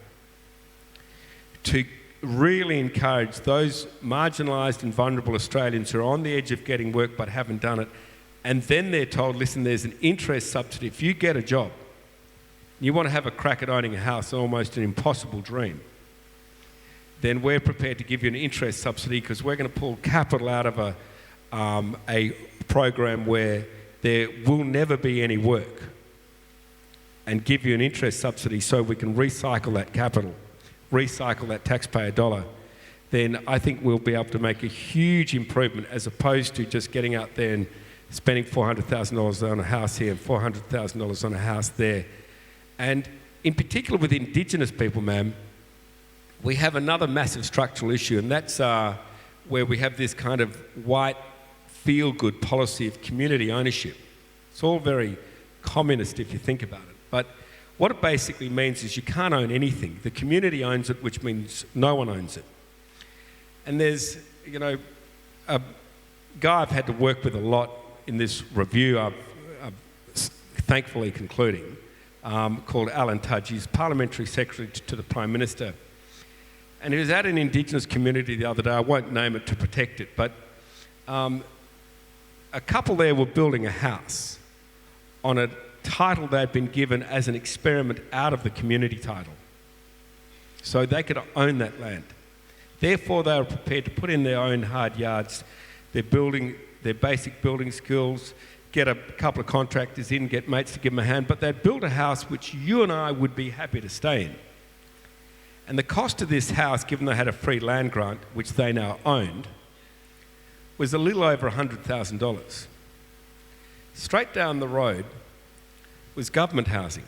to really encourage those marginalised and vulnerable Australians who are on the edge of getting work but haven't done it, and then they're told, listen, there's an interest subsidy. If you get a job, you want to have a crack at owning a house, almost an impossible dream, then we're prepared to give you an interest subsidy because we're going to pull capital out of a program where there will never be any work and give you an interest subsidy so we can recycle that capital, recycle that taxpayer dollar. Then I think we'll be able to make a huge improvement as opposed to just getting out there and spending $400,000 on a house here and $400,000 on a house there. And in particular with Indigenous people, ma'am, we have another massive structural issue, and that's where we have this kind of white feel-good policy of community ownership. It's all very communist if you think about it. But what it basically means is you can't own anything. The community owns it, which means no one owns it. And there's, you know, a guy I've had to work with a lot in this review, I'm thankfully concluding, called Alan Tudge. He's Parliamentary Secretary to the Prime Minister. And he was at an Indigenous community the other day. I won't name it to protect it, but a couple there were building a house on a title they'd been given as an experiment out of the community title. So they could own that land. Therefore, they were prepared to put in their own hard yards, their basic building skills, get a couple of contractors in, get mates to give them a hand, but they'd built a house which you and I would be happy to stay in. And the cost of this house, given they had a free land grant, which they now owned, was a little over $100,000. Straight down the road was government housing.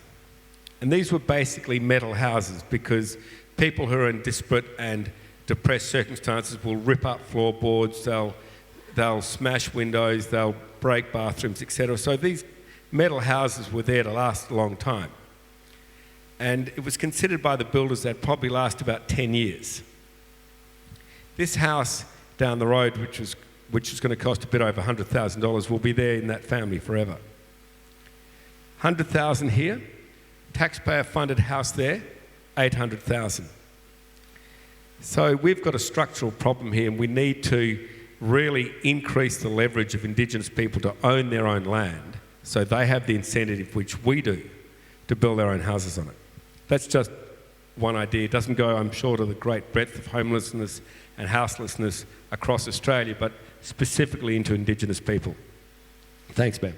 And these were basically metal houses because people who are in disparate and depressed circumstances will rip up floorboards, they'll smash windows, they'll break bathrooms, etc. So these metal houses were there to last a long time. And it was considered by the builders that probably last about 10 years. This house down the road, which was going to cost a bit over $100,000, will be there in that family forever. $100,000 here, taxpayer-funded house there, $800,000. So we've got a structural problem here, and we need to really increase the leverage of Indigenous people to own their own land so they have the incentive, which we do, to build their own houses on it. That's just one idea. It doesn't go, I'm sure, to the great breadth of homelessness and houselessness across Australia, but specifically into Indigenous people. Thanks, ma'am.